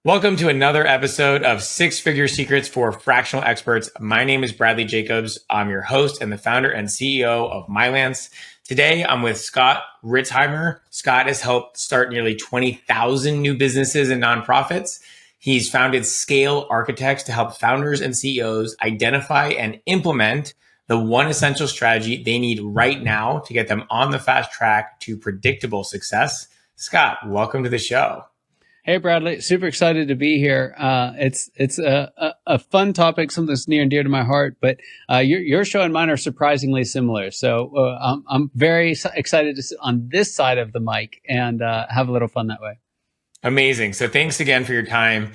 Welcome to another episode of Six Figure Secrets for Fractional Experts. My name is Bradley Jacobs. I'm your host and the founder and CEO of Mylance. Today, I'm with Scott Ritzheimer. Scott has helped start nearly 20,000 new businesses and nonprofits. He's founded Scale Architects to help founders and CEOs identify and implement the one essential strategy they need right now to get them on the fast track to predictable success. Scott, welcome to the show. Hey, Bradley, super excited to be here. It's a fun topic, something that's near and dear to my heart, but your show and mine are surprisingly similar. So I'm very excited to sit on this side of the mic and have a little fun that way. Amazing. So thanks again for your time.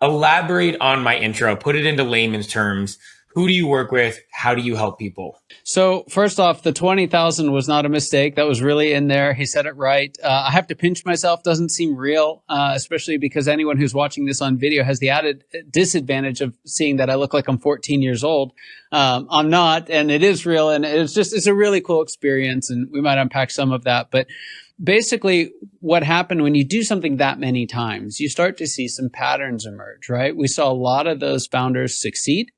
Elaborate on my intro, put it into layman's terms. Who do you work with? How do you help people? So first off, the 20,000 was not a mistake. That was really in there. He said it right. I have to pinch myself. Doesn't seem real, especially because anyone who's watching this on video has the added disadvantage of seeing that I look like I'm 14 years old. I'm not, and it is real. And it's a really cool experience. And we might unpack some of that. But basically, what happened when you do something that many times, you start to see some patterns emerge, right? We saw a lot of those founders succeed.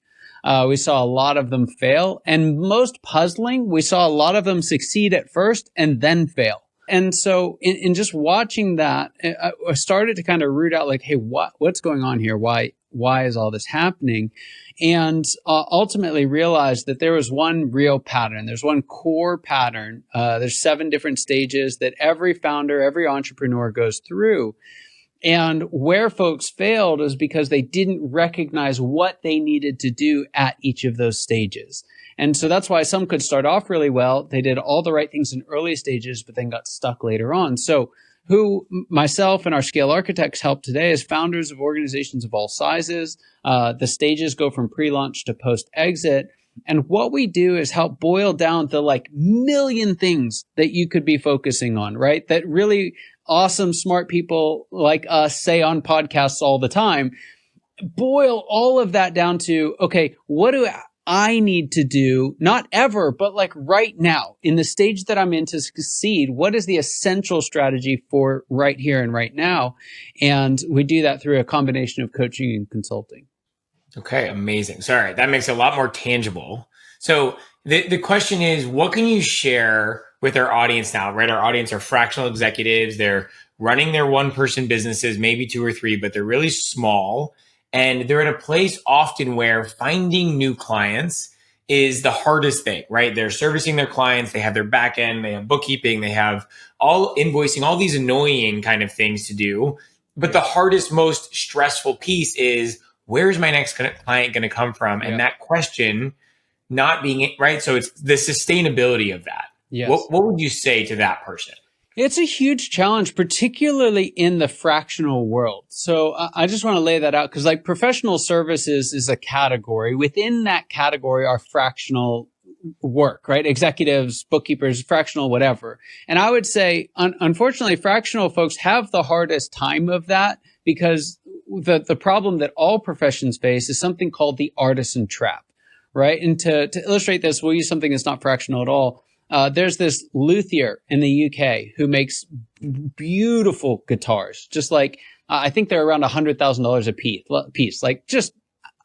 We saw a lot of them fail. And most puzzling, we saw a lot of them succeed at first and then fail. And so in just watching that, I started to kind of root out like, hey, what's going on here? Why is all this happening? And ultimately realized that there was one real pattern. There's one core pattern. There's 7 different stages that every founder, every entrepreneur goes through. And where folks failed is because they didn't recognize what they needed to do at each of those stages. And so that's why some could start off really well. They did all the right things in early stages, but then got stuck later on. So who myself and our Scale Architects help today is founders of organizations of all sizes. The stages go from pre-launch to post-exit. And what we do is help boil down the million things that you could be focusing on, right? That really awesome, smart people like us say on podcasts all the time. Boil all of that down to, okay, what do I need to do? Not ever, but right now in the stage that I'm in to succeed. What is the essential strategy for right here and right now? And we do that through a combination of coaching and consulting. Okay, amazing. Sorry, that makes it a lot more tangible. So the question is, what can you share with our audience now, right? Our audience are fractional executives. They're running their one-person businesses, maybe 2 or 3, but they're really small. And they're at a place often where finding new clients is the hardest thing, right? They're servicing their clients. They have their back end. They have bookkeeping. They have all invoicing, all these annoying kind of things to do. But the hardest, most stressful piece is, where's my next client going to come from? And that question not being right. So it's the sustainability of that. Yes. What would you say to that person? It's a huge challenge, particularly in the fractional world. So I just want to lay that out because professional services is a category. Within that category are fractional work, right? Executives, bookkeepers, fractional, whatever. And I would say, unfortunately, fractional folks have the hardest time of that because the problem that all professions face is something called the artisan trap, right? And to illustrate this, we'll use something that's not fractional at all. There's this luthier in the UK who makes beautiful guitars, just I think they're around $100,000 a piece, just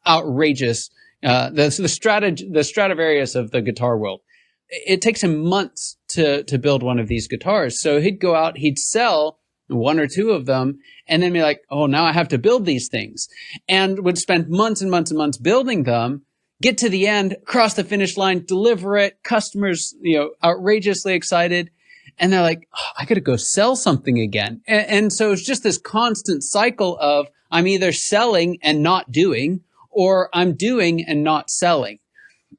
outrageous. The Stradivarius of the guitar world. It takes him months to build one of these guitars. So he'd go out, he'd sell 1 or 2 of them, and then be like, oh, now I have to build these things, and would spend months and months and months building them. Get to the end, cross the finish line, deliver it. Customers, outrageously excited. And they're like, oh, I got to go sell something again. And so it's just this constant cycle of I'm either selling and not doing, or I'm doing and not selling.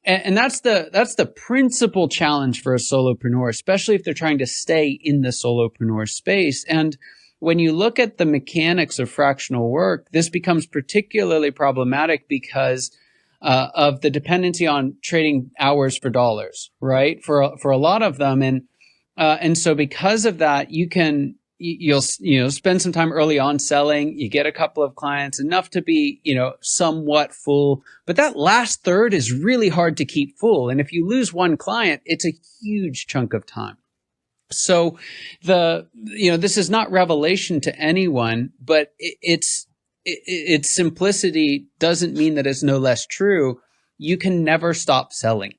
And that's the principal challenge for a solopreneur, especially if they're trying to stay in the solopreneur space. And when you look at the mechanics of fractional work, this becomes particularly problematic because of the dependency on trading hours for dollars, right? For a lot of them, and so because of that, you'll spend some time early on selling. You get a couple of clients, enough to be somewhat full, but that last third is really hard to keep full. And if you lose one client, it's a huge chunk of time. So this is not revelation to anyone, but it's its simplicity doesn't mean that it's no less true. You can never stop selling.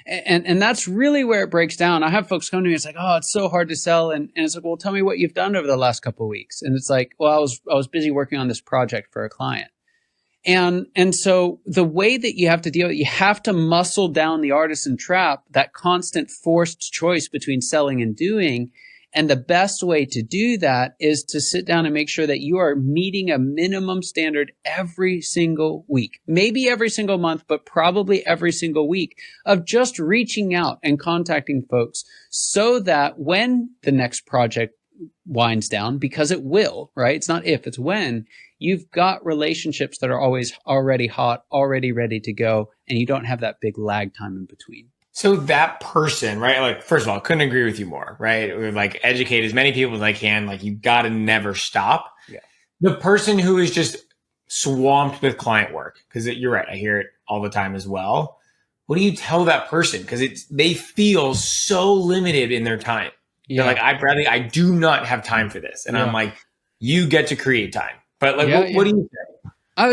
And that's really where it breaks down. I have folks come to me, it's like, oh, it's so hard to sell. And it's like, well, tell me what you've done over the last couple of weeks. And it's like, well, I was busy working on this project for a client. And so the way that you have to deal with it, you have to muscle down the artisan trap, that constant forced choice between selling and doing. And the best way to do that is to sit down and make sure that you are meeting a minimum standard every single week, maybe every single month, but probably every single week, of just reaching out and contacting folks so that when the next project winds down, because it will, right? It's not if, it's when, you've got relationships that are always already hot, already ready to go, and you don't have that big lag time in between. So that person, right? Like, first of all, couldn't agree with you more, right? We're like, educate as many people as I can. Like, you got to never stop. Yeah. The person who is just swamped with client work, because you're right, I hear it all the time as well. What do you tell that person? Because they feel so limited in their time. Yeah. They're like, I do not have time for this. And I'm like, you get to create time. But like, what do you say? Well,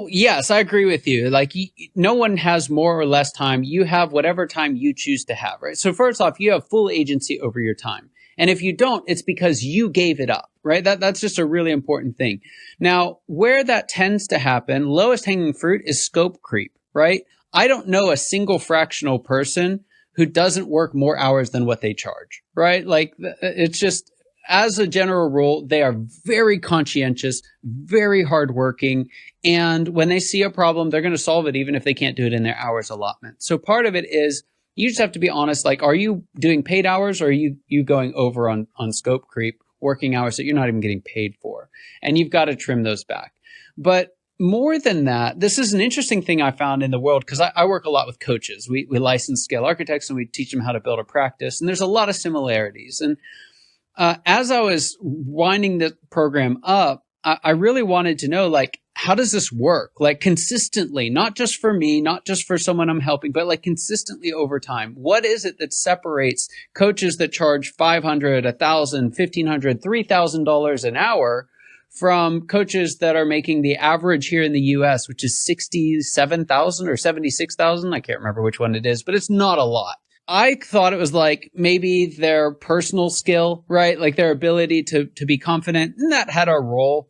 yes, I agree with you. Like, no one has more or less time. You have whatever time you choose to have, right? So first off, you have full agency over your time. And if you don't, it's because you gave it up, right? That's just a really important thing. Now, where that tends to happen, lowest hanging fruit is scope creep, right? I don't know a single fractional person who doesn't work more hours than what they charge, right? Like, it's just, as a general rule, they are very conscientious, very hardworking. And when they see a problem, they're going to solve it, even if they can't do it in their hours allotment. So part of it is you just have to be honest. Like, are you doing paid hours, or are you going over on scope creep, working hours that you're not even getting paid for? And you've got to trim those back. But more than that, this is an interesting thing I found in the world, because I work a lot with coaches. We license scale architects and we teach them how to build a practice. And there's a lot of similarities. And as I was winding the program up, I really wanted to know, like, how does this work? Like, consistently, not just for me, not just for someone I'm helping, but like consistently over time. What is it that separates coaches that charge $500, $1,000, $1,500, $3,000 an hour from coaches that are making the average here in the US, which is 67,000 or 76,000? I can't remember which one it is, but it's not a lot. I thought it was like maybe their personal skill, right? Like their ability to be confident, and that had a role.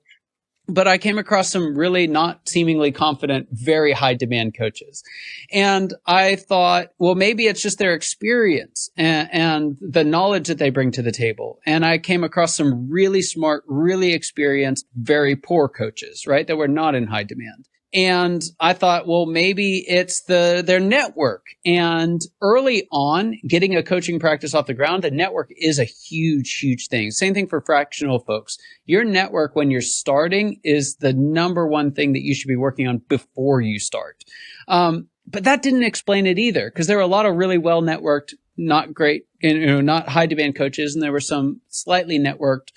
But I came across some really not seemingly confident, very high demand coaches. And I thought, well, maybe it's just their experience and the knowledge that they bring to the table. And I came across some really smart, really experienced, very poor coaches, right? That were not in high demand. And I thought, well, maybe it's their network. And early on, getting a coaching practice off the ground, the network is a huge, huge thing. Same thing for fractional folks. Your network when you're starting is the number one thing that you should be working on before you start. But that didn't explain it either, because there were a lot of really well networked, not great, not high demand coaches, and there were some slightly networked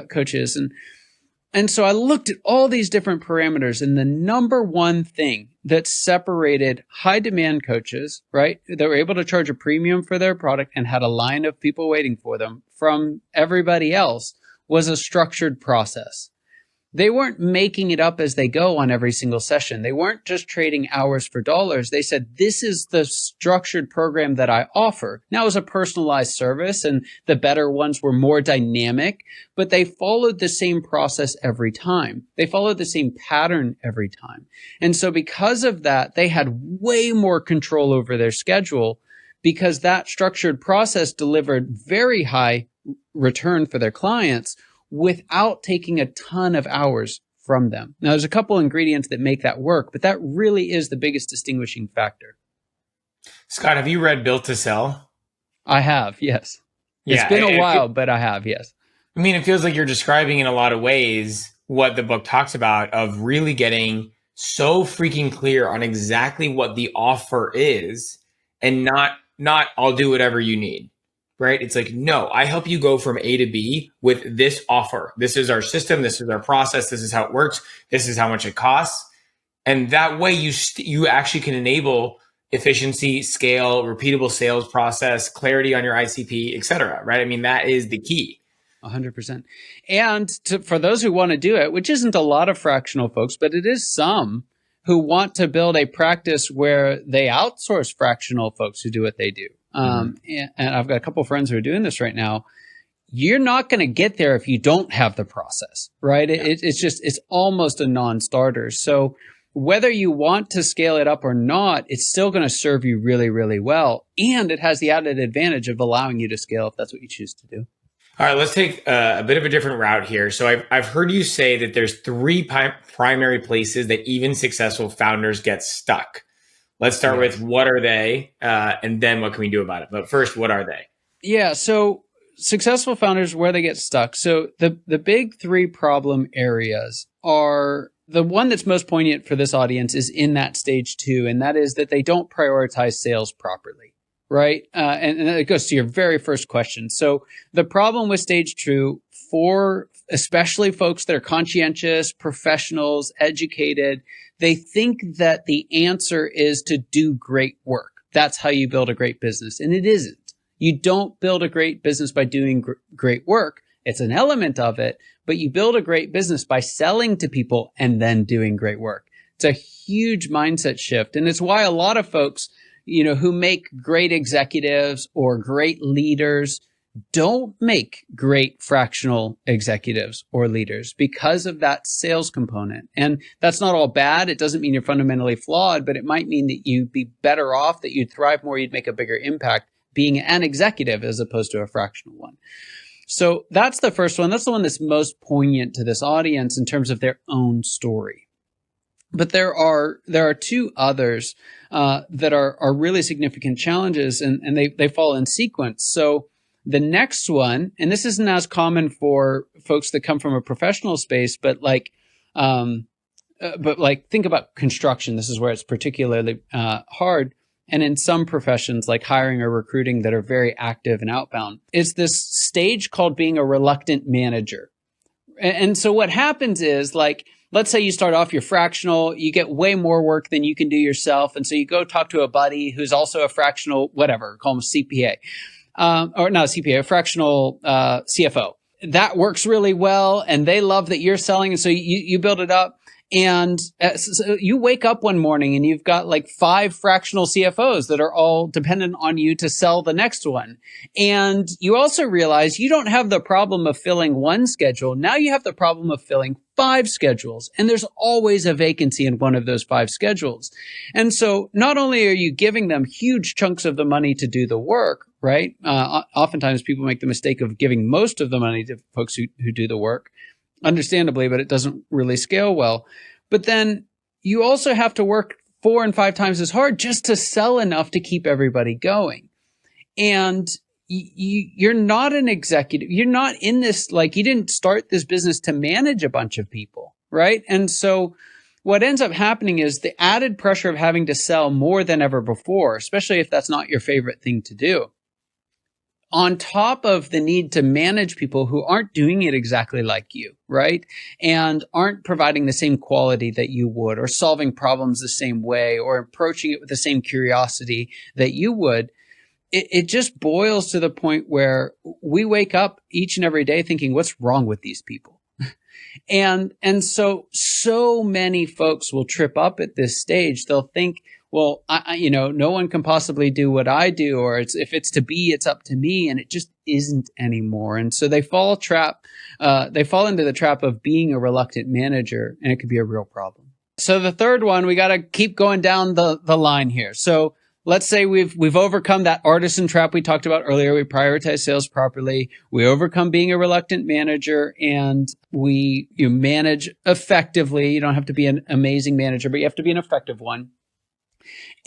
coaches. And so I looked at all these different parameters, and the number one thing that separated high demand coaches, right, that were able to charge a premium for their product and had a line of people waiting for them, from everybody else, was a structured process. They weren't making it up as they go on every single session. They weren't just trading hours for dollars. They said, this is the structured program that I offer. Now, it was a personalized service, and the better ones were more dynamic, but they followed the same process every time. They followed the same pattern every time. And so because of that, they had way more control over their schedule, because that structured process delivered very high return for their clients without taking a ton of hours from them. Now, there's a couple ingredients that make that work, but that really is the biggest distinguishing factor. Scott, have you read Built to Sell? I have, yes. It's been a while, but I have, yes. I mean, it feels like you're describing in a lot of ways what the book talks about, of really getting so freaking clear on exactly what the offer is, and not I'll do whatever you need. Right? It's like, no, I help you go from A to B with this offer. This is our system. This is our process. This is how it works. This is how much it costs. And that way you actually can enable efficiency, scale, repeatable sales process, clarity on your ICP, et cetera. Right? I mean, that is the key. 100%. And for those who want to do it, which isn't a lot of fractional folks, but it is some who want to build a practice where they outsource fractional folks who do what they do. And I've got a couple of friends who are doing this right now. You're not going to get there if you don't have the process, right? Yeah. It's almost a non-starter. So whether you want to scale it up or not, it's still going to serve you really, really well. And it has the added advantage of allowing you to scale if that's what you choose to do. All right, let's take a bit of a different route here. So I've heard you say that there's three primary places that even successful founders get stuck. Let's start with what are they, and then what can we do about it? But first, what are they? Yeah, so successful founders, where they get stuck. So the big three problem areas are, the one that's most poignant for this audience is in that stage 2, and that is that they don't prioritize sales properly. Right. And it goes to your very first question. So the problem with stage 2 for especially folks that are conscientious, professionals, educated, they think that the answer is to do great work. That's how you build a great business. And it isn't. You don't build a great business by doing great work. It's an element of it, but you build a great business by selling to people and then doing great work. It's a huge mindset shift. And it's why a lot of folks, who make great executives or great leaders don't make great fractional executives or leaders because of that sales component. And that's not all bad. It doesn't mean you're fundamentally flawed, but it might mean that you'd be better off, that you'd thrive more, you'd make a bigger impact being an executive as opposed to a fractional one. So that's the first one. That's the one that's most poignant to this audience in terms of their own story. But there are two others that are really significant challenges, and they fall in sequence. So the next one, and this isn't as common for folks that come from a professional space, but think about construction. This is where it's particularly hard. And in some professions like hiring or recruiting that are very active and outbound, it's this stage called being a reluctant manager. And so what happens is, let's say you start off, you're fractional, you get way more work than you can do yourself. And so you go talk to a buddy who's also a fractional, whatever, call him a CPA, or not a CPA, a fractional CFO. That works really well. And they love that you're selling. And so you build it up. And so you wake up one morning and you've got 5 fractional CFOs that are all dependent on you to sell the next one. And you also realize you don't have the problem of filling one schedule. Now you have the problem of filling 5 schedules. And there's always a vacancy in one of those 5 schedules. And so not only are you giving them huge chunks of the money to do the work, right? Oftentimes people make the mistake of giving most of the money to folks who do the work. Understandably, but it doesn't really scale well. But then you also have to work 4 and 5 times as hard just to sell enough to keep everybody going. And you're not an executive. You're not in this, you didn't start this business to manage a bunch of people, right? And so what ends up happening is the added pressure of having to sell more than ever before, especially if that's not your favorite thing to do, on top of the need to manage people who aren't doing it exactly like you, right? And aren't providing the same quality that you would, or solving problems the same way, or approaching it with the same curiosity that you would. It just boils to the point where we wake up each and every day thinking, what's wrong with these people? And so many folks will trip up at this stage. They'll think, well, no one can possibly do what I do, or if it's to be, it's up to me. And it just isn't anymore. And so they fall into the trap of being a reluctant manager, and it could be a real problem. So the third one, we got to keep going down the line here. So let's say we've overcome that artisan trap we talked about earlier. We prioritize sales properly. We overcome being a reluctant manager, and you manage effectively. You don't have to be an amazing manager, but you have to be an effective one.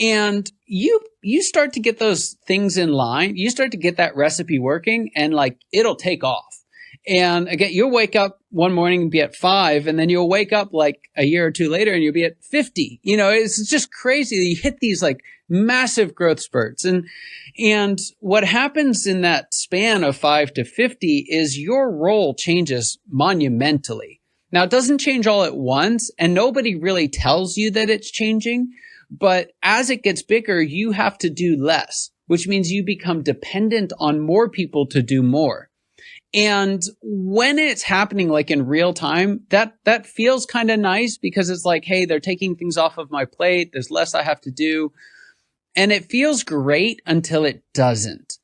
And you start to get those things in line. You start to get that recipe working, and it'll take off. And again, you'll wake up one morning and be at 5, and then you'll wake up a year or 2 later and you'll be at 50. It's just crazy. You hit these massive growth spurts. And what happens in that span of 5 to 50 is your role changes monumentally. Now, it doesn't change all at once, and nobody really tells you that it's changing. But as it gets bigger, you have to do less, which means you become dependent on more people to do more. And when it's happening like in real time, that feels kind of nice because it's like, hey, they're taking things off of my plate. There's less I have to do. And it feels great until it doesn't.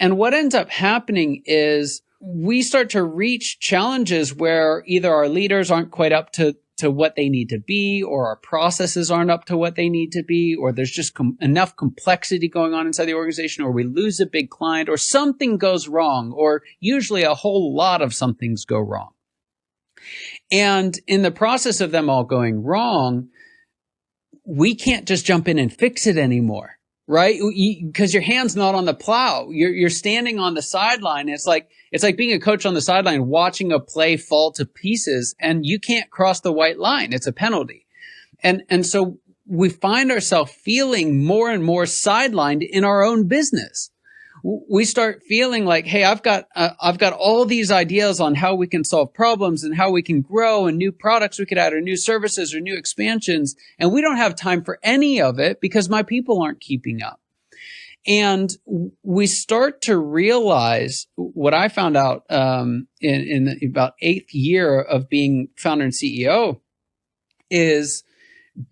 And what ends up happening is we start to reach challenges where either our leaders aren't quite up to what they need to be, or our processes aren't up to what they need to be, or there's just enough complexity going on inside the organization, or we lose a big client, or something goes wrong, or usually a whole lot of some things go wrong. And in the process of them all going wrong, we can't just jump in and fix it anymore, right? Because your hand's not on the plow. You're standing on the sideline. It's like being a coach on the sideline, watching a play fall to pieces, and you can't cross the white line. It's a penalty. And so we find ourselves feeling more and more sidelined in our own business. We start feeling like, hey, I've got all these ideas on how we can solve problems and how we can grow and new products we could add or new services or new expansions. And we don't have time for any of it because my people aren't keeping up. And we start to realize what I found out in about 8th year of being founder and CEO is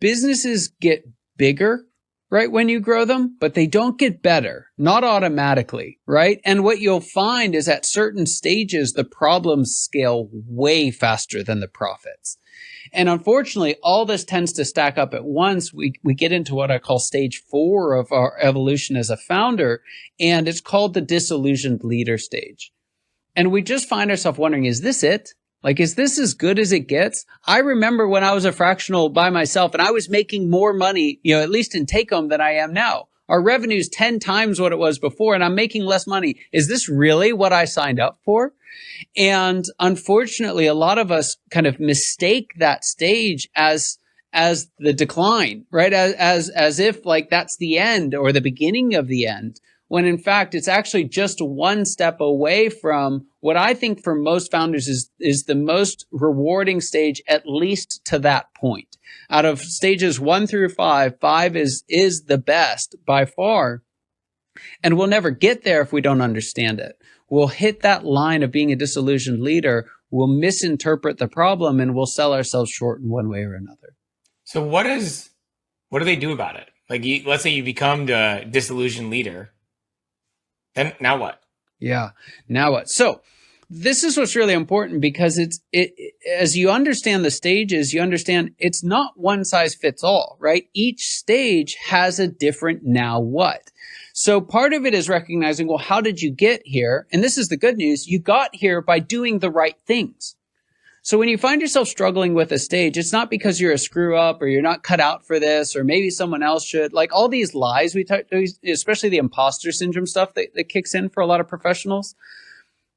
businesses get bigger, right, when you grow them, but they don't get better, not automatically, right? And what you'll find is at certain stages, the problems scale way faster than the profits. And unfortunately, all this tends to stack up at once. We get into what I call stage 4 of our evolution as a founder, and it's called the disillusioned leader stage. And we just find ourselves wondering, is this it? Like, is this as good as it gets? I remember when I was a fractional by myself and I was making more money, at least in take home than I am now. Our revenue's 10 times what it was before and I'm making less money. Is this really what I signed up for? And unfortunately, a lot of us kind of mistake that stage as the decline, right? As if like that's the end or the beginning of the end. When in fact, it's actually just one step away from what I think for most founders is the most rewarding stage, at least to that point. Out of stages 1 through 5, 5 is the best by far. And we'll never get there if we don't understand it. We'll hit that line of being a disillusioned leader. We'll misinterpret the problem and we'll sell ourselves short in one way or another. So what do they do about it? Like, let's say you become the disillusioned leader. Then now what? Yeah. Now what? So this is what's really important because as you understand the stages, you understand it's not one size fits all, right? Each stage has a different now what. So part of it is recognizing, well, how did you get here? And this is the good news. You got here by doing the right things. So when you find yourself struggling with a stage, it's not because you're a screw up or you're not cut out for this or maybe someone else should. Like all these lies we talk, especially the imposter syndrome stuff that kicks in for a lot of professionals,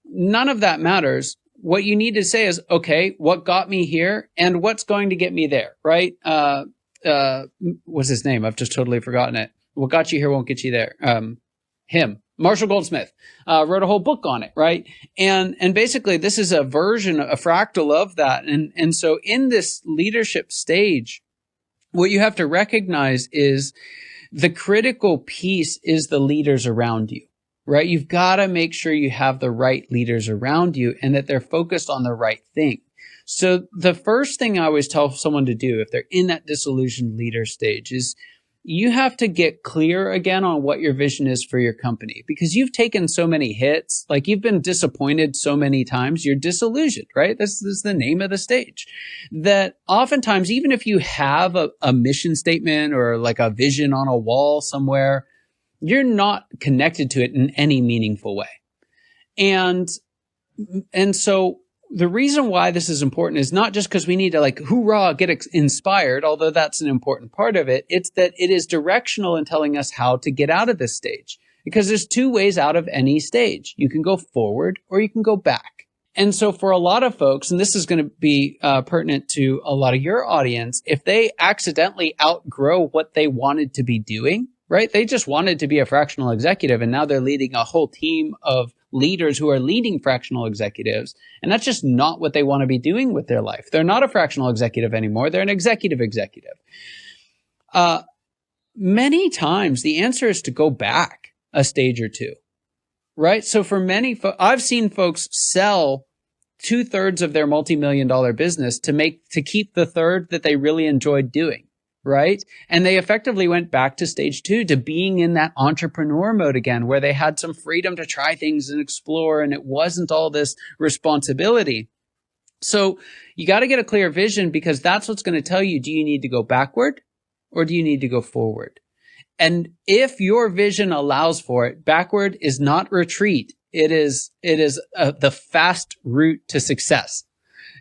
none of that matters. What you need to say is, okay, what got me here and what's going to get me there, right? What's his name? I've just totally forgotten it. What got you here won't get you there. Him. Marshall Goldsmith wrote a whole book on it, right? And basically this is a version, a fractal of that. And so in this leadership stage, what you have to recognize is the critical piece is the leaders around you, right? You've got to make sure you have the right leaders around you and that they're focused on the right thing. So the first thing I always tell someone to do if they're in that disillusioned leader stage is you have to get clear again on what your vision is for your company because you've taken so many hits, like you've been disappointed so many times, you're disillusioned, right? This is the name of the stage. That oftentimes, even if you have a mission statement or like a vision on a wall somewhere, you're not connected to it in any meaningful way. And so the reason why this is important is not just because we need to like, hoorah, get inspired, although that's an important part of it. It's that it is directional in telling us how to get out of this stage because there's 2 ways out of any stage. You can go forward or you can go back. And so for a lot of folks, and this is going to be pertinent to a lot of your audience, if they accidentally outgrow what they wanted to be doing, right? They just wanted to be a fractional executive and now they're leading a whole team of leaders who are leading fractional executives. And that's just not what they want to be doing with their life. They're not a fractional executive anymore. They're an executive. Many times the answer is to go back a stage or 2. right? So for many, I've seen folks sell 2/3 of their multi-million-dollar business to keep the third that they really enjoyed doing, right? And they effectively went back to stage 2, to being in that entrepreneur mode again, where they had some freedom to try things and explore, and it wasn't all this responsibility. So you got to get a clear vision, because that's what's going to tell you, do you need to go backward or do you need to go forward? And if your vision allows for it, backward is not retreat. It is the fast route to success.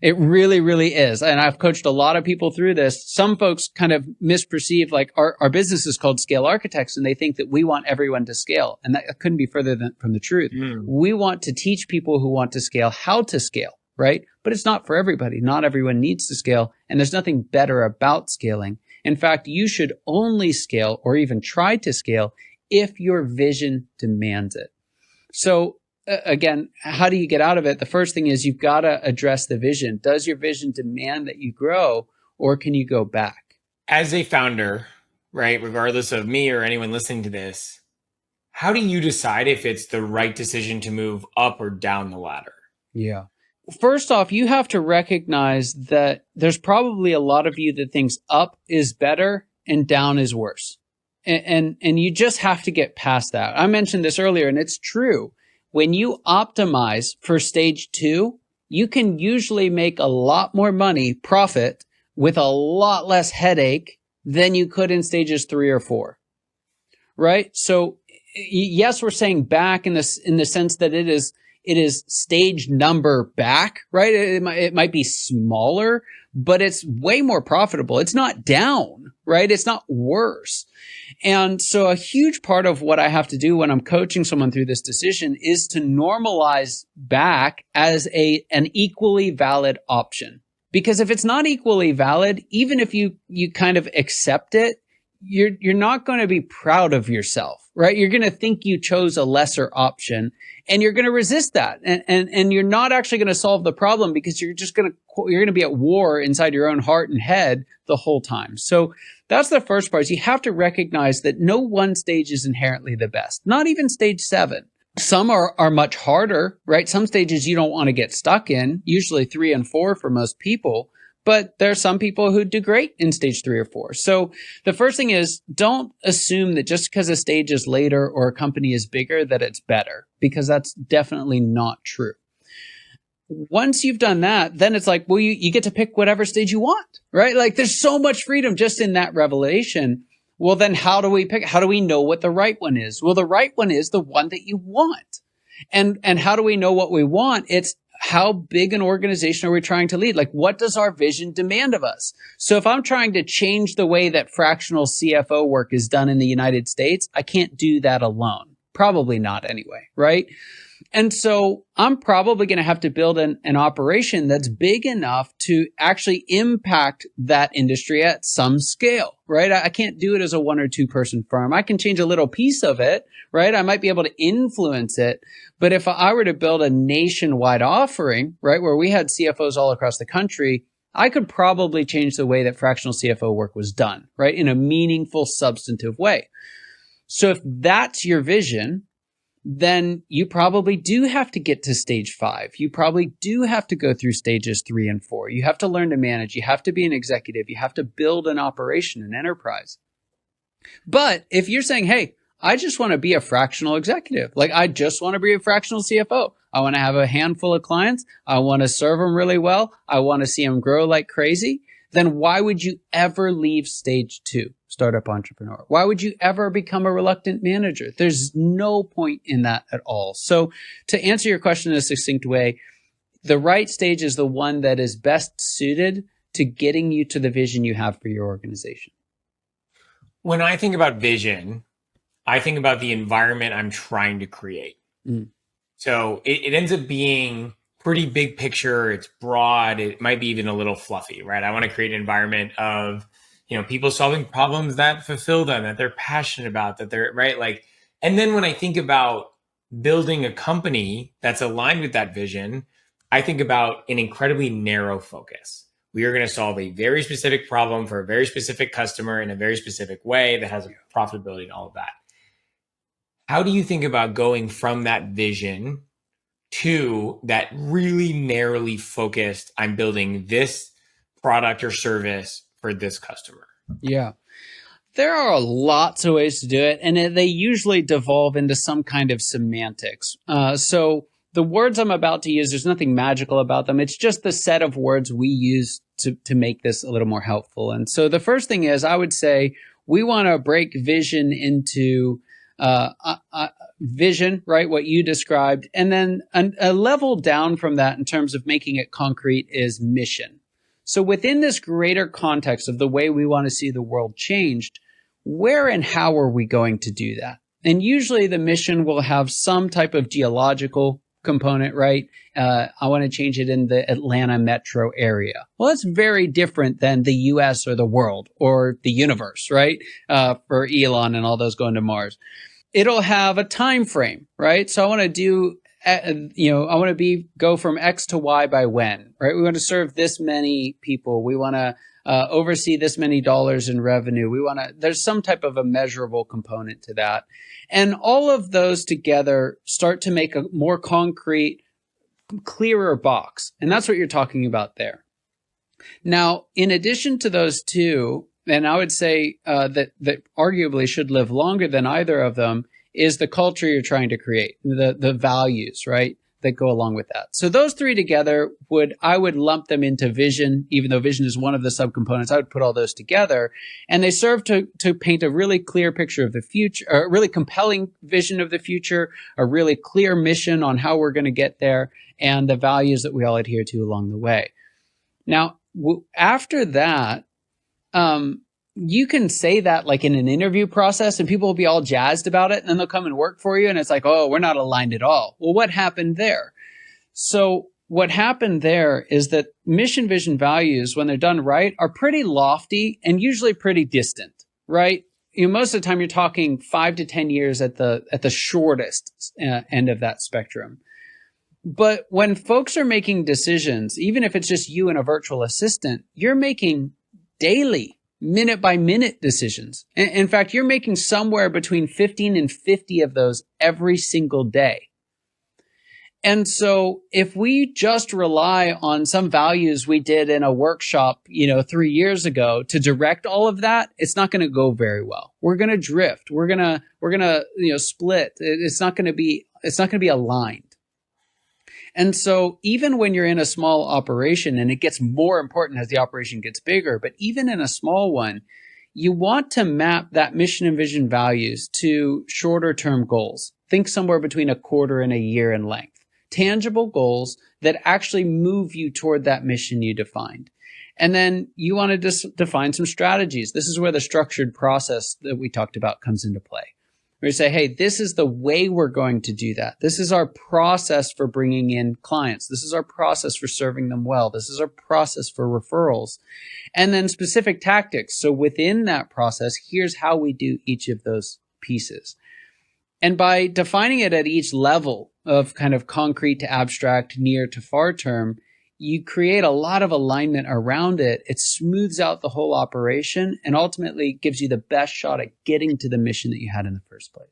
It really, really is. And I've coached a lot of people through this. Some folks kind of misperceive, like our business is called Scale Architects, and they think that we want everyone to scale. And that couldn't be further from the truth. We want to teach people who want to scale how to scale, right? But it's not for everybody. Not everyone needs to scale. And there's nothing better about scaling. In fact, you should only scale, or even try to scale, if your vision demands it. So again, how do you get out of it? The first thing is, you've got to address the vision. Does your vision demand that you grow, or can you go back? As a founder, right, regardless of me or anyone listening to this, how do you decide if it's the right decision to move up or down the ladder? Yeah. First off, you have to recognize that there's probably a lot of you that thinks up is better and down is worse. And you just have to get past that. I mentioned this earlier, and it's true. When you optimize for stage 2, you can usually make a lot more money, profit, with a lot less headache than you could in stages 3 or 4. Right? So yes, we're saying back in the sense that it is stage number back, right? It might be smaller, but it's way more profitable. It's not down, right? It's not worse. And so a huge part of what I have to do when I'm coaching someone through this decision is to normalize back as an equally valid option. Because if it's not equally valid, even if you kind of accept it, you're not going to be proud of yourself, right? You're going to think you chose a lesser option, and you're going to resist that. And you're not actually going to solve the problem, because you're going to be at war inside your own heart and head the whole time. So that's the first part, is you have to recognize that no one stage is inherently the best, not even stage 7. Some are much harder, right? Some stages you don't want to get stuck in, usually 3 and 4 for most people. But there are some people who do great in stage 3 or 4. So the first thing is, don't assume that just because a stage is later or a company is bigger that it's better, because that's definitely not true. Once you've done that, then it's like, well, you get to pick whatever stage you want, right? Like, there's so much freedom just in that revelation. Well, then how do we pick? How do we know what the right one is? Well, the right one is the one that you want. And how do we know what we want? It's, how big an organization are we trying to lead? Like, what does our vision demand of us? So if I'm trying to change the way that fractional CFO work is done in the United States, I can't do that alone. Probably not anyway, right? And so I'm probably going to have to build an operation that's big enough to actually impact that industry at some scale, right? I can't do it as a 1 or 2 person firm. I can change a little piece of it, right? I might be able to influence it. But if I were to build a nationwide offering, right, where we had CFOs all across the country, I could probably change the way that fractional CFO work was done, right, in a meaningful, substantive way. So if that's your vision, then you probably do have to get to stage 5. You probably do have to go through stages 3 and 4. You have to learn to manage. You have to be an executive. You have to build an operation, an enterprise. But if you're saying, hey, I just want to be a fractional executive, like I just want to be a fractional CFO. I want to have a handful of clients. I want to serve them really well. I want to see them grow like crazy. Then why would you ever leave stage 2, startup entrepreneur? Why would you ever become a reluctant manager? There's no point in that at all. So to answer your question in a succinct way, the right stage is the one that is best suited to getting you to the vision you have for your organization. When I think about vision, I think about the environment I'm trying to create. So it ends up being pretty big picture. It's broad. It might be even a little fluffy, right? I want to create an environment of, people solving problems that fulfill them, that they're passionate about, that they're right. Like, and then when I think about building a company that's aligned with that vision, I think about an incredibly narrow focus. We are going to solve a very specific problem for a very specific customer in a very specific way that has a profitability and all of that. How do you think about going from that vision to that really narrowly focused, I'm building this product or service for this customer? Yeah. There are lots of ways to do it, and they usually devolve into some kind of semantics. So the words I'm about to use, there's nothing magical about them. It's just the set of words we use to make this a little more helpful. And so the first thing is, I would say we want to break vision into vision, right? What you described. And then a level down from that in terms of making it concrete is mission. So within this greater context of the way we want to see the world changed, where and how are we going to do that? And usually the mission will have some type of geological component, right? I want to change it in the Atlanta metro area. Well, that's very different than the US or the world or the universe, right? For Elon and all those going to Mars. It'll have a time frame, right? So I want to do I want to go from X to Y by when, right? We want to serve this many people. We want to oversee this many dollars in revenue. There's some type of a measurable component to that. And all of those together start to make a more concrete, clearer box. And that's what you're talking about there. Now, in addition to those two, and I would say that arguably should live longer than either of them, is the culture you're trying to create, the values, right, that go along with that. So those three together I would lump them into vision, even though vision is one of the subcomponents. I would put all those together, and they serve to paint a really clear picture of the future, a really compelling vision of the future, a really clear mission on how we're going to get there, and the values that we all adhere to along the way. Now, after that, you can say that like in an interview process and people will be all jazzed about it, and then they'll come and work for you and it's like, oh, we're not aligned at all. Well, what happened there? So what happened there is that mission, vision, values, when they're done right, are pretty lofty and usually pretty distant, right? Most of the time you're talking 5 to 10 years at the shortest end of that spectrum. But when folks are making decisions, even if it's just you and a virtual assistant, you're making daily, minute by minute decisions. In fact, you're making somewhere between 15 and 50 of those every single day. And so if we just rely on some values we did in a workshop, 3 years ago to direct all of that, it's not going to go very well. We're going to drift. We're going to, split. It's not going to be aligned. And so even when you're in a small operation, and it gets more important as the operation gets bigger, but even in a small one, you want to map that mission and vision values to shorter term goals. Think somewhere between a quarter and a year in length. Tangible goals that actually move you toward that mission you defined. And then you want to define some strategies. This is where the structured process that we talked about comes into play. We say, hey, this is the way we're going to do that. This is our process for bringing in clients. This is our process for serving them well. This is our process for referrals. And then specific tactics. So within that process, here's how we do each of those pieces. And by defining it at each level of kind of concrete to abstract, near to far term, you create a lot of alignment around it. It smooths out the whole operation and ultimately gives you the best shot at getting to the mission that you had in the first place.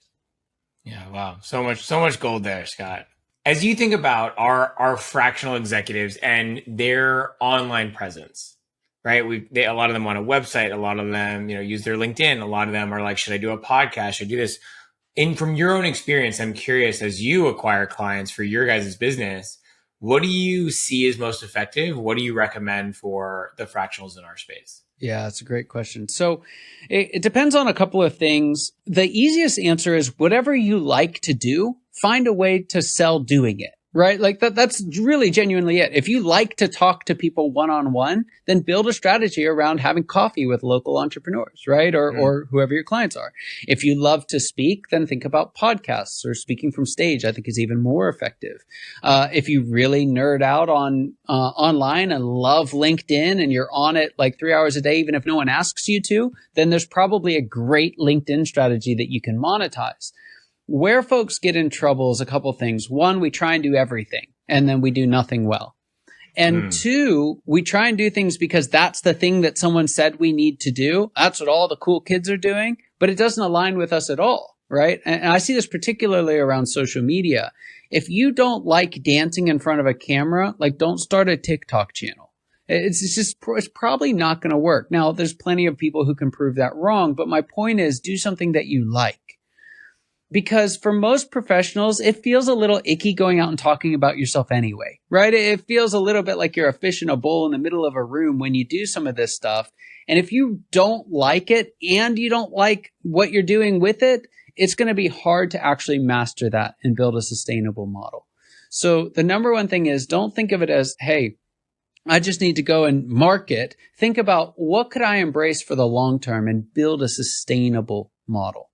Yeah, wow. So much gold there, Scott. As you think about our fractional executives and their online presence, right? A lot of them want a website. A lot of them, use their LinkedIn. A lot of them are like, should I do a podcast? Should I do this? And from your own experience, I'm curious, as you acquire clients for your guys' business, what do you see as most effective? What do you recommend for the fractionals in our space? Yeah, that's a great question. So it depends on a couple of things. The easiest answer is whatever you like to do, find a way to sell doing it. Right? Like that's really genuinely it. If you like to talk to people one-on-one, then build a strategy around having coffee with local entrepreneurs, right? Or whoever your clients are. If you love to speak, then think about podcasts or speaking from stage, I think is even more effective. If you really nerd out on online and love LinkedIn and you're on it like 3 hours a day, even if no one asks you to, then there's probably a great LinkedIn strategy that you can monetize. Where folks get in trouble is a couple things. One, we try and do everything, and then we do nothing well. And two, we try and do things because that's the thing that someone said we need to do. That's what all the cool kids are doing, but it doesn't align with us at all, right? And I see this particularly around social media. If you don't like dancing in front of a camera, like don't start a TikTok channel. It's probably not going to work. Now, there's plenty of people who can prove that wrong, but my point is do something that you like. Because for most professionals, it feels a little icky going out and talking about yourself anyway, right? It feels a little bit like you're a fish in a bowl in the middle of a room when you do some of this stuff. And if you don't like it and you don't like what you're doing with it, it's going to be hard to actually master that and build a sustainable model. So the number one thing is don't think of it as, hey, I just need to go and market. Think about what could I embrace for the long term and build a sustainable model.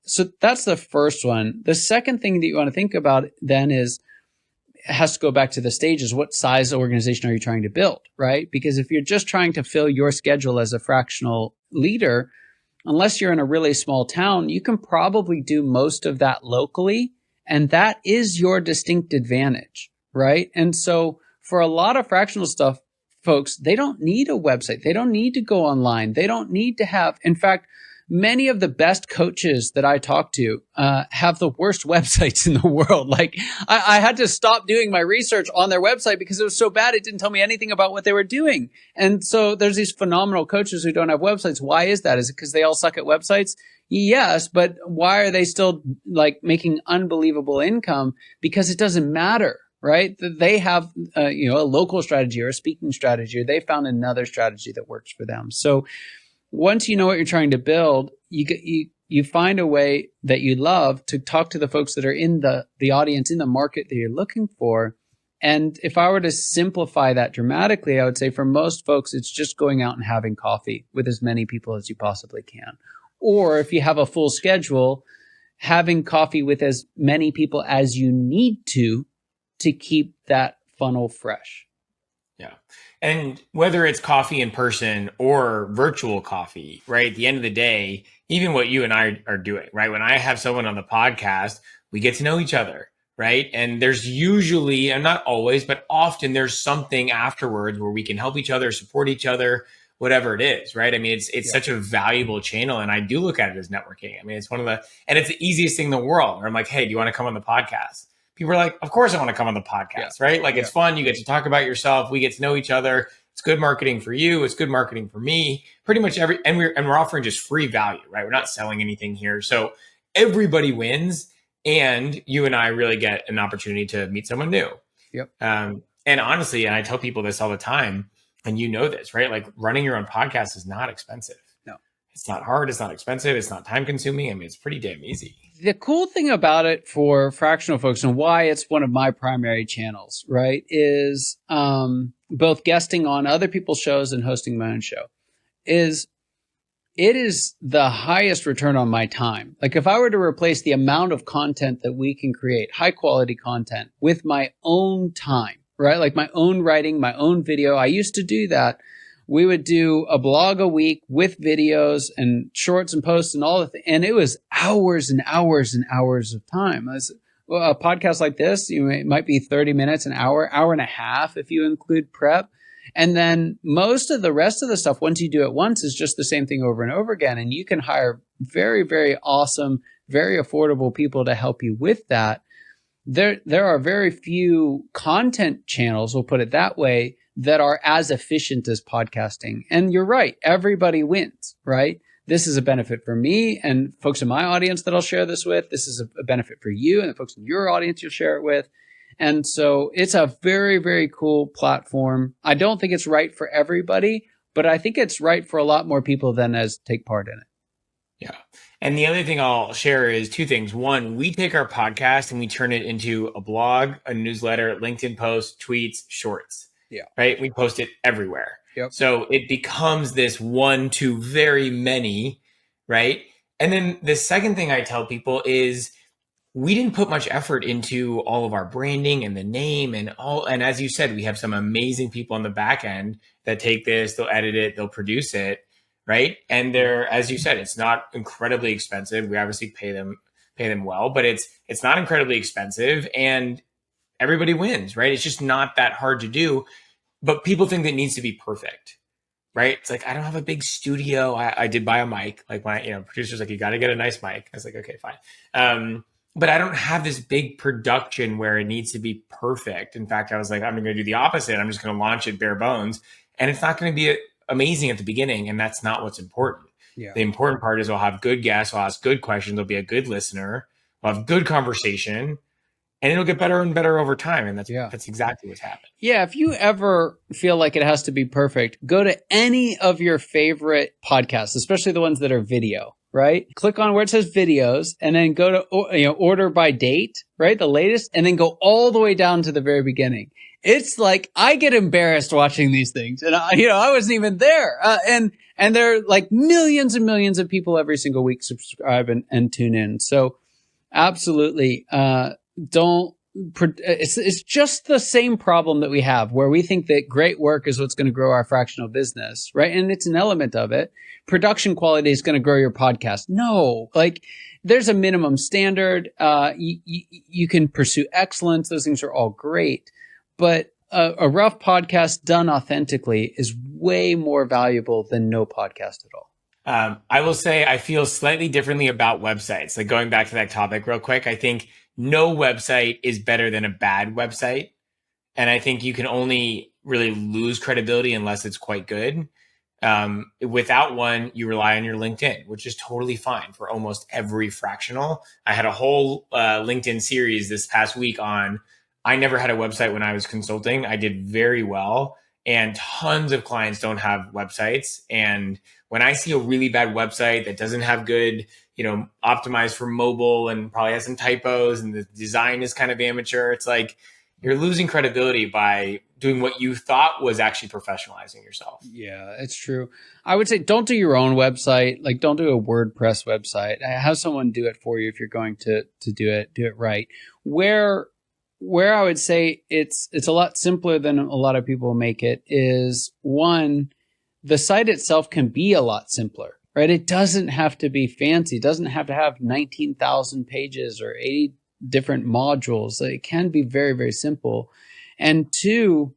So that's the first one. The second thing that you want to think about then is, it has to go back to the stages. What size organization are you trying to build, right? Because if you're just trying to fill your schedule as a fractional leader, unless you're in a really small town, you can probably do most of that locally. And that is your distinct advantage, right? And so for a lot of fractional stuff, folks, they don't need a website. They don't need to go online. They don't need to have, in fact, many of the best coaches that I talk to have the worst websites in the world. Like I had to stop doing my research on their website because it was so bad. It didn't tell me anything about what they were doing. And so there's these phenomenal coaches who don't have websites. Why is that? Is it because they all suck at websites? Yes, but why are they still like making unbelievable income? Because it doesn't matter, right? They have a local strategy or a speaking strategy, or they found another strategy that works for them. So once you know what you're trying to build, you find a way that you love to talk to the folks that are in the audience, in the market that you're looking for. And if I were to simplify that dramatically, I would say for most folks, it's just going out and having coffee with as many people as you possibly can. Or if you have a full schedule, having coffee with as many people as you need to keep that funnel fresh. Yeah. And whether it's coffee in person or virtual coffee, right? At the end of the day, even what you and I are doing, right? When I have someone on the podcast, we get to know each other, right? And there's usually, and not always, but often there's something afterwards where we can help each other, support each other, whatever it is, right? I mean, it's such a valuable channel. And I do look at it as networking. I mean, it's and it's the easiest thing in the world where I'm like, hey, do you want to come on the podcast? People are like, of course I want to come on the podcast, right? Like it's fun. You get to talk about yourself. We get to know each other. It's good marketing for you. It's good marketing for me. Pretty much and we're offering just free value, right? We're not selling anything here. So everybody wins. And you and I really get an opportunity to meet someone new. Yep. And honestly, and I tell people this all the time, and you know this, right? Like running your own podcast is not expensive. No. It's not hard. It's not expensive. It's not time consuming. I mean, it's pretty damn easy. The cool thing about it for fractional folks and why it's one of my primary channels, right, is both guesting on other people's shows and hosting my own show, is it is the highest return on my time. Like if I were to replace the amount of content that we can create, high quality content, with my own time, right? Like my own writing, my own video. I used to do that. We would do a blog a week with videos and shorts and posts and all and it was hours and hours and hours of time. A podcast like this, it might be 30 minutes, an hour and a half if you include prep. And then most of the rest of the stuff, once you do it once, is just the same thing over and over again. And you can hire very, very awesome, very affordable people to help you with that. There are very few content channels, we'll put it that way, that are as efficient as podcasting. And you're right, everybody wins, right? This is a benefit for me and folks in my audience that I'll share this with. This is a benefit for you and the folks in your audience you'll share it with. And so it's a very, very cool platform. I don't think it's right for everybody, but I think it's right for a lot more people than as take part in it. Yeah. And the other thing I'll share is two things. One, we take our podcast and we turn it into a blog, a newsletter, LinkedIn posts, tweets, shorts. Yeah. Right. We post it everywhere. Yep. So it becomes this one to very many. Right. And then the second thing I tell people is we didn't put much effort into all of our branding and the name and all. And as you said, we have some amazing people on the back end that take this, they'll edit it, they'll produce it. Right. And they're, as you said, it's not incredibly expensive. We obviously pay them well, but it's not incredibly expensive and everybody wins. Right. It's just not that hard to do. But people think that it needs to be perfect. right? It's like, I don't have a big studio. I did buy a mic. Like my, producer's like, you got to get a nice mic. I was like, okay, fine. But I don't have this big production where it needs to be perfect. In fact, I was like, I'm going to do the opposite. I'm just going to launch it bare bones. And it's not going to be amazing at the beginning. And that's not what's important. Yeah. The important part is we'll have good guests. We'll ask good questions. We'll be a good listener. We'll have good conversation. And it'll get better and better over time. And that's exactly what's happened. Yeah. If you ever feel like it has to be perfect, go to any of your favorite podcasts, especially the ones that are video, right? Click on where it says videos and then go to, order by date, right? The latest, and then go all the way down to the very beginning. It's like, I get embarrassed watching these things and I wasn't even there. And there are like millions and millions of people every single week subscribe and tune in. So absolutely, it's just the same problem that we have where we think that great work is what's going to grow our fractional business, right? And it's an element of it. Production quality is going to grow your podcast. No, like there's a minimum standard. You can pursue excellence. Those things are all great, but a rough podcast done authentically is way more valuable than no podcast at all. I will say I feel slightly differently about websites. Like going back to that topic real quick, I think no website is better than a bad website. And I think you can only really lose credibility unless it's quite good. Without one, you rely on your LinkedIn, which is totally fine for almost every fractional. I had a whole LinkedIn series this past week on, I never had a website when I was consulting. I did very well. And tons of clients don't have websites. And when I see a really bad website that doesn't have good, optimized for mobile and probably has some typos and the design is kind of amateur, it's like you're losing credibility by doing what you thought was actually professionalizing yourself. Yeah, it's true. I would say don't do your own website. Like don't do a WordPress website. Have someone do it for you if you're going to do it right. Where I would say it's a lot simpler than a lot of people make it is, one, the site itself can be a lot simpler, right? It doesn't have to be fancy. It doesn't have to have 19,000 pages or 80 different modules. It can be very, very simple. And two,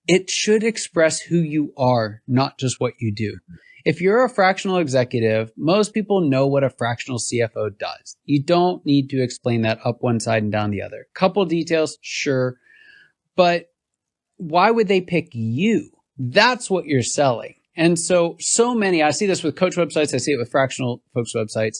it should express who you are, not just what you do. If you're a fractional executive, most people know what a fractional CFO does. You don't need to explain that up one side and down the other. Couple details, sure. But why would they pick you? That's what you're selling. And so many, I see this with coach websites. I see it with fractional folks' websites.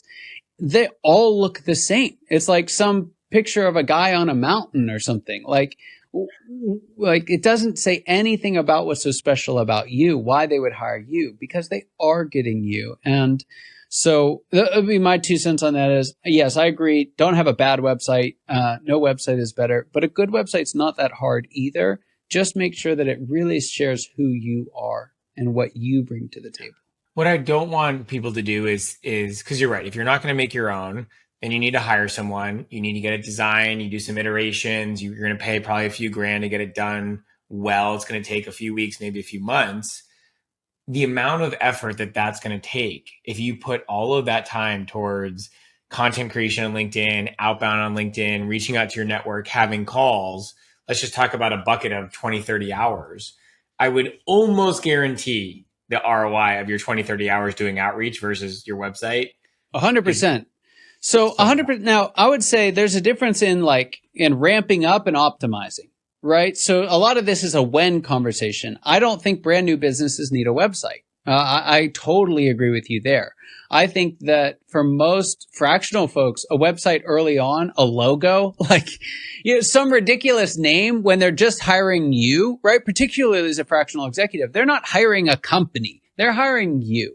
They all look the same. It's like some picture of a guy on a mountain or something. Like it doesn't say anything about what's so special about you, why they would hire you, because they are getting you. And so that would be my 2 cents on that is, yes, I agree. Don't have a bad website. No website is better, but a good website's not that hard either. Just make sure that it really shares who you are and what you bring to the table. What I don't want people to do is because you're right. If you're not going to make your own, then you need to hire someone. You need to get it designed. You do some iterations. You're going to pay probably a few grand to get it done well. It's going to take a few weeks, maybe a few months. The amount of effort that's going to take, if you put all of that time towards content creation on LinkedIn, outbound on LinkedIn, reaching out to your network, having calls, let's just talk about a bucket of 20, 30 hours. I would almost guarantee the ROI of your 20, 30 hours doing outreach versus your website. 100%. So 100%. Now, I would say there's a difference in ramping up and optimizing, right? So a lot of this is a when conversation. I don't think brand new businesses need a website. I totally agree with you there. I think that for most fractional folks, a website early on, a logo, some ridiculous name when they're just hiring you, right? Particularly as a fractional executive, they're not hiring a company. They're hiring you.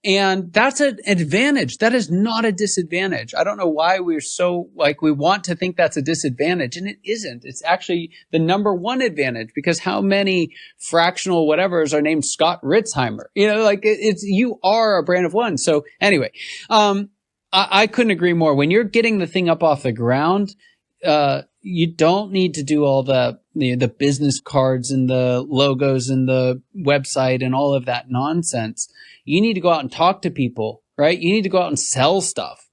And that's an advantage. That is not a disadvantage. I don't know why we're so we want to think that's a disadvantage, and it isn't. It's actually the number one advantage, because how many fractional whatevers are named Scott Ritzheimer? You are a brand of one. So anyway, I couldn't agree more. When you're getting the thing up off the ground, you don't need to do all the business cards and the logos and the website and all of that nonsense. You need to go out and talk to people, right? You need to go out and sell stuff.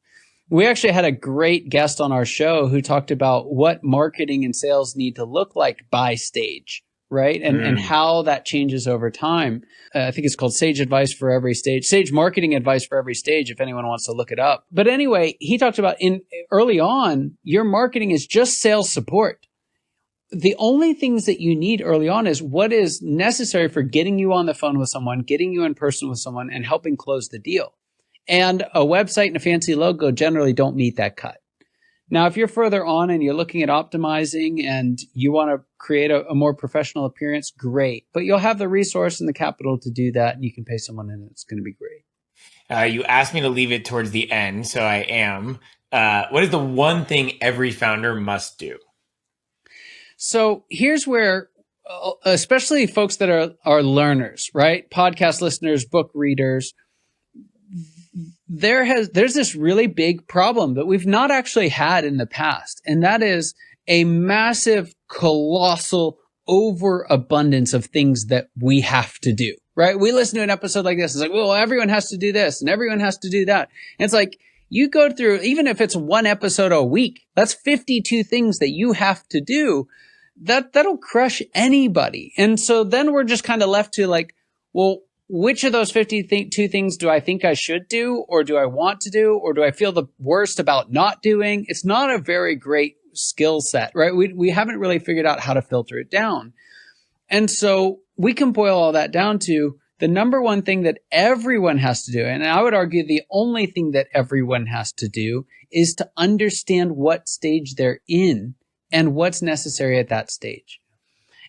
We actually had a great guest on our show who talked about what marketing and sales need to look like by stage, right? And how that changes over time. I think it's called Sage Advice for Every Stage, Sage Marketing Advice for Every Stage, if anyone wants to look it up. But anyway, he talked about early on, your marketing is just sales support. The only things that you need early on is what is necessary for getting you on the phone with someone, getting you in person with someone, and helping close the deal. And a website and a fancy logo generally don't meet that cut. Now, if you're further on and you're looking at optimizing and you want to create a more professional appearance, great. But you'll have the resource and the capital to do that, and you can pay someone and it's going to be great. You asked me to leave it towards the end, so I am. What is the one thing every founder must do? So here's where, especially folks that are learners, right? Podcast listeners, book readers, there's this really big problem that we've not actually had in the past. And that is a massive, colossal overabundance of things that we have to do, right? We listen to an episode like this. It's like, well, everyone has to do this and everyone has to do that. And it's like, you go through, even if it's one episode a week, that's 52 things that you have to do. That'll crush anybody. And so then we're just kind of left to like, well, which of those 52 things do I think I should do, or do I want to do, or do I feel the worst about not doing? It's not a very great skill set, right? We haven't really figured out how to filter it down. And so we can boil all that down to the number one thing that everyone has to do. And I would argue the only thing that everyone has to do is to understand what stage they're in and what's necessary at that stage.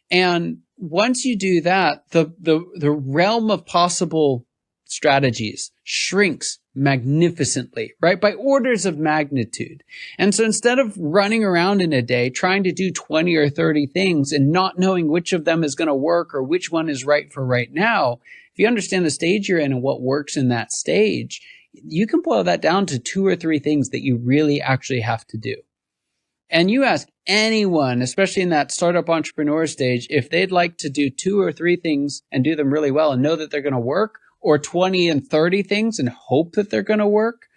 And once you do that, the realm of possible strategies shrinks magnificently, right? By orders of magnitude. And so instead of running around in a day trying to do 20 or 30 things and not knowing which of them is going to work or which one is right for right now, if you understand the stage you're in and what works in that stage, you can boil that down to 2 or 3 things that you really actually have to do. And you ask anyone, especially in that startup entrepreneur stage, if they'd like to do 2 or 3 things and do them really well and know that they're going to work, or 20 and 30 things and hope that they're going to work.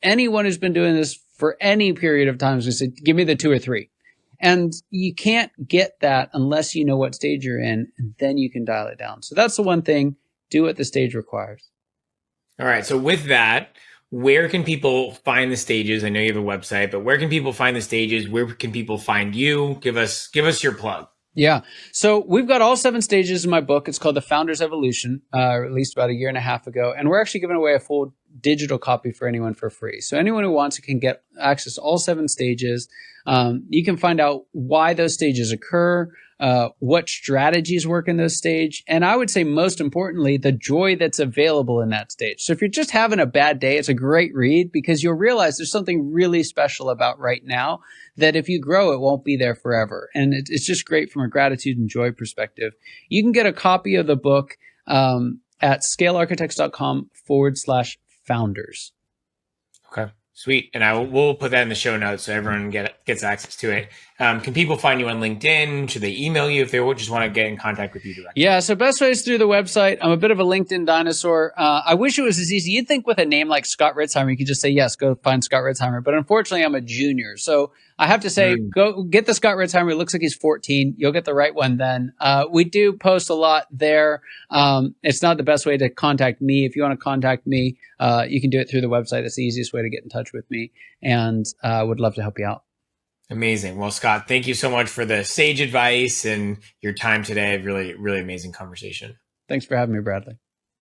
Anyone who's been doing this for any period of time is going to say, give me the 2 or 3. And you can't get that unless you know what stage you're in, and then you can dial it down. So that's the one thing. Do what the stage requires. All right. So with that, where can people find the stages? I know you have a website, but where can people find the stages? Where can people find you? Give us your plug. Yeah. So we've got all 7 stages in my book. It's called The Founder's Evolution, released about 1.5 years ago. And we're actually giving away a full digital copy for anyone for free. So anyone who wants it can get access to all 7 stages. You can find out why those stages occur, what strategies work in those stages, and I would say most importantly, the joy that's available in that stage. So if you're just having a bad day, it's a great read because you'll realize there's something really special about right now that if you grow, it won't be there forever. And it's just great from a gratitude and joy perspective. You can get a copy of the book at scalearchitects.com/founders. Okay. Sweet. And we'll put that in the show notes so everyone gets access to it. Can people find you on LinkedIn? Should they email you if they just want to get in contact with you directly? Yeah, so best way is through the website. I'm a bit of a LinkedIn dinosaur. I wish it was as easy. You'd think with a name like Scott Ritzheimer, you could just say, yes, go find Scott Ritzheimer. But unfortunately, I'm a junior. So I have to say, go get the Scott Ritzheimer. It looks like he's 14. You'll get the right one then. We do post a lot there. It's not the best way to contact me. If you want to contact me, you can do it through the website. That's the easiest way to get in touch with me. And I would love to help you out. Amazing. Well, Scott, thank you so much for the sage advice and your time today. Really, really amazing conversation. Thanks for having me, Bradley.